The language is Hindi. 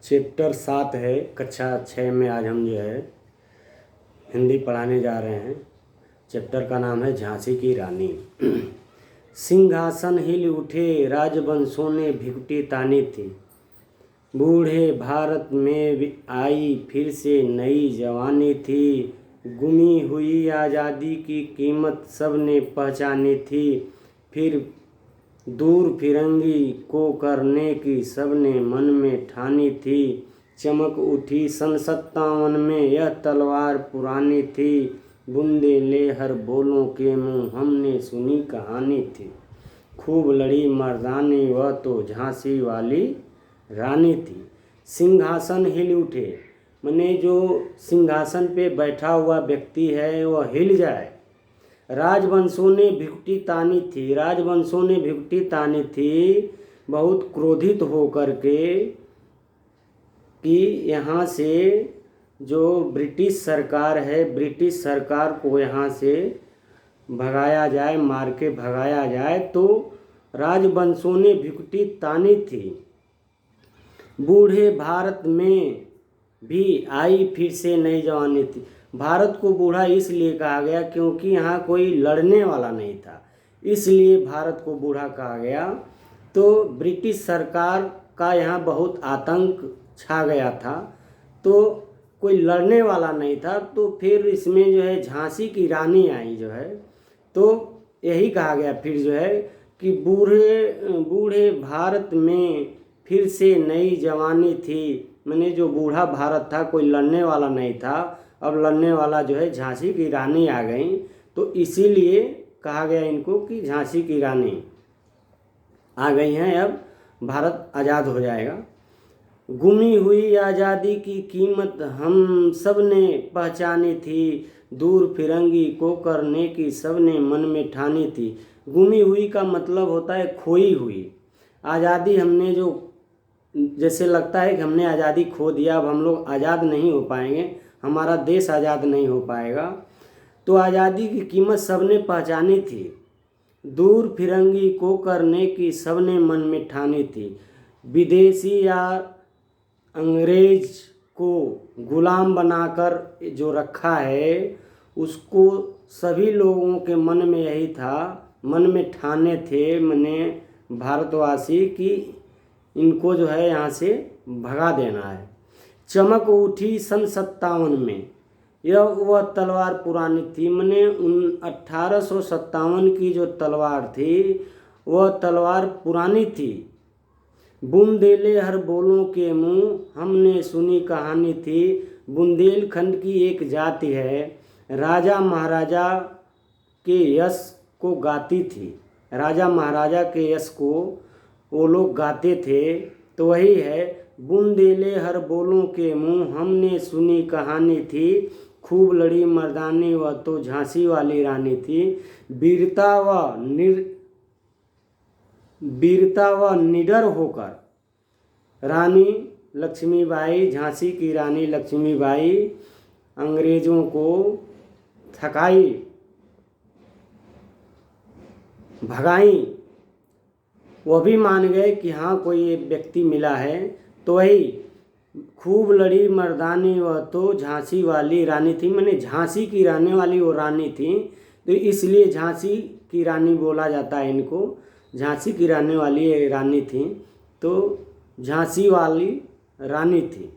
चैप्टर 7 है, कक्षा 6 में आज हम जो है हिंदी पढ़ाने जा रहे हैं। चैप्टर का नाम है झांसी की रानी। सिंहासन हिल उठे, राजवंशों ने भिगटी तानी थी। बूढ़े भारत में आई फिर से नई जवानी थी। गुमी हुई आज़ादी की कीमत सब ने पहचानी थी। फिर दूर फिरंगी को करने की सबने मन में ठानी थी। चमक उठी सन 57 में यह तलवार पुरानी थी। बूंदे ले हर बोलों के मुँह हमने सुनी कहानी थी। खूब लड़ी मर्दानी वह तो झांसी वाली रानी थी। सिंहासन हिल उठे, माने जो सिंहासन पे बैठा हुआ व्यक्ति है वह हिल जाए। राजवंशों ने भिगटी तानी थी, राजवंशों ने भिगटी तानी थी, बहुत क्रोधित होकर के कि यहाँ से जो ब्रिटिश सरकार है, ब्रिटिश सरकार को यहाँ से भगाया जाए, मार के भगाया जाए। तो राजवंशों ने भिगटी तानी थी। बूढ़े भारत में भी आई फिर से नई जवानी थी। भारत को बूढ़ा इसलिए कहा गया क्योंकि यहाँ कोई लड़ने वाला नहीं था, इसलिए भारत को बूढ़ा कहा गया। तो ब्रिटिश सरकार का यहाँ बहुत आतंक छा गया था, तो कोई लड़ने वाला नहीं था। तो फिर इसमें जो है झांसी की रानी आई जो है, तो यही कहा गया फिर जो है कि बूढ़े भारत में फिर से नई जवानी थी। मैंने जो बूढ़ा भारत था, कोई लड़ने वाला नहीं था, अब लड़ने वाला जो है झांसी की रानी आ गई। तो इसीलिए कहा गया इनको कि झांसी की रानी आ गई हैं, अब भारत आज़ाद हो जाएगा। गुमी हुई आज़ादी की कीमत हम सब ने पहचानी थी। दूर फिरंगी को करने की सब ने मन में ठानी थी। गुमी हुई का मतलब होता है खोई हुई। आज़ादी हमने जो, जैसे लगता है कि हमने आज़ादी खो दिया, अब हम लोग आज़ाद नहीं हो पाएंगे, हमारा देश आज़ाद नहीं हो पाएगा। तो आज़ादी की कीमत सबने पहचानी थी। दूर फिरंगी को करने की सबने मन में ठानी थी। विदेशी या अंग्रेज को गुलाम बनाकर जो रखा है, उसको सभी लोगों के मन में यही था, मन में ठाने थे मने भारतवासी कि इनको जो है यहाँ से भगा देना है। चमक उठी सन 57 में यह वह तलवार पुरानी थी। मैंने 1857 की जो तलवार थी वह तलवार पुरानी थी। बुंदेले हर बोलों के मुँह हमने सुनी कहानी थी। बुंदेलखंड की एक जाति है, राजा महाराजा के यश को गाती थी। राजा महाराजा के यश को वो लोग गाते थे, तो वही है बुंदेले हर बोलों के मुँह हमने सुनी कहानी थी। खूब लड़ी मर्दानी वह तो झांसी वाली रानी थी। वीरता व निडर होकर रानी लक्ष्मीबाई, झांसी की रानी लक्ष्मीबाई अंग्रेजों को थकाई, भगाई। वह भी मान गए कि हाँ कोई व्यक्ति मिला है। तो वही खूब लड़ी मर्दानी वह तो झांसी वाली रानी थी, मैंने झांसी की रानी वाली वो रानी थी, तो इसलिए झांसी की रानी बोला जाता है इनको। झांसी की रानी वाली रानी थी, तो झांसी वाली रानी थी।